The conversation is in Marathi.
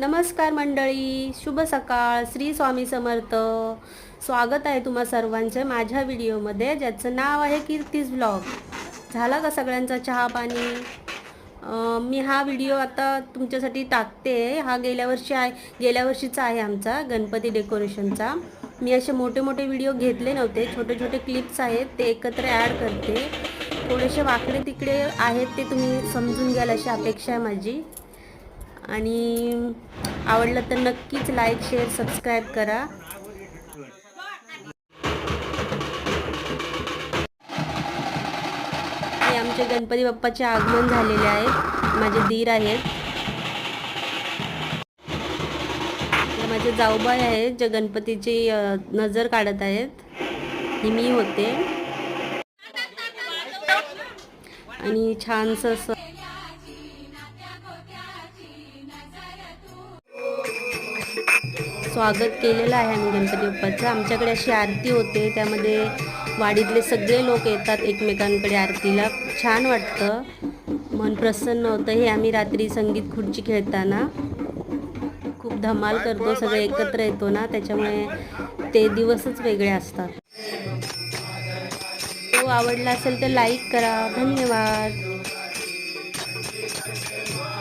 नमस्कार मंडळी, शुभ सकाळ. श्री स्वामी समर्थ. स्वागत आहे तुम्हा सर्वांचं माझ्या व्हिडिओमध्ये, ज्याचं नाव आहे कीर्तीज व्लॉग. झाला का सगळ्यांचा चहा पाणी? मी हा व्हिडिओ आता तुमच्यासाठी टाकते. हा गेल्या वर्षीचा आहे आमचा गणपती डेकोरेशनचा. मी असे मोठे मोठे व्हिडिओ घेतले नव्हते, छोटे छोटे क्लिप्स आहेत ते एकत्र ॲड करते. थोडेसे वाकडे तिकडे आहेत ते तुम्ही समजून घ्याल अशी अपेक्षा आहे माझी. आणि आवडलं तर नक्कीच लाईक शेअर सबस्क्राईब करा. हे आमचे गणपती बाप्पाचे आगमन झालेले आहेत. माझे दीर आहेत, माझे जाऊबाई आहेत जे गणपतीची नजर काढत आहेत. ही मी होते. आणि छानसं असं स्वागत केलेलं आहे आम्ही गणपती बाप्पाचं. आमच्याकडे अशी आरती होते, त्यामध्ये वाडीतले सगळे लोक येतात एकमेकांकडे आरतीला. छान वाटतं, मन प्रसन्न होतं. हे आम्ही रात्री संगीत खुर्ची खेळताना खूप धमाल करतो, सगळे एकत्र येतो ना, त्याच्यामुळे ते दिवसच वेगळे असतात. तो आवडला असेल तर लाईक करा. धन्यवाद.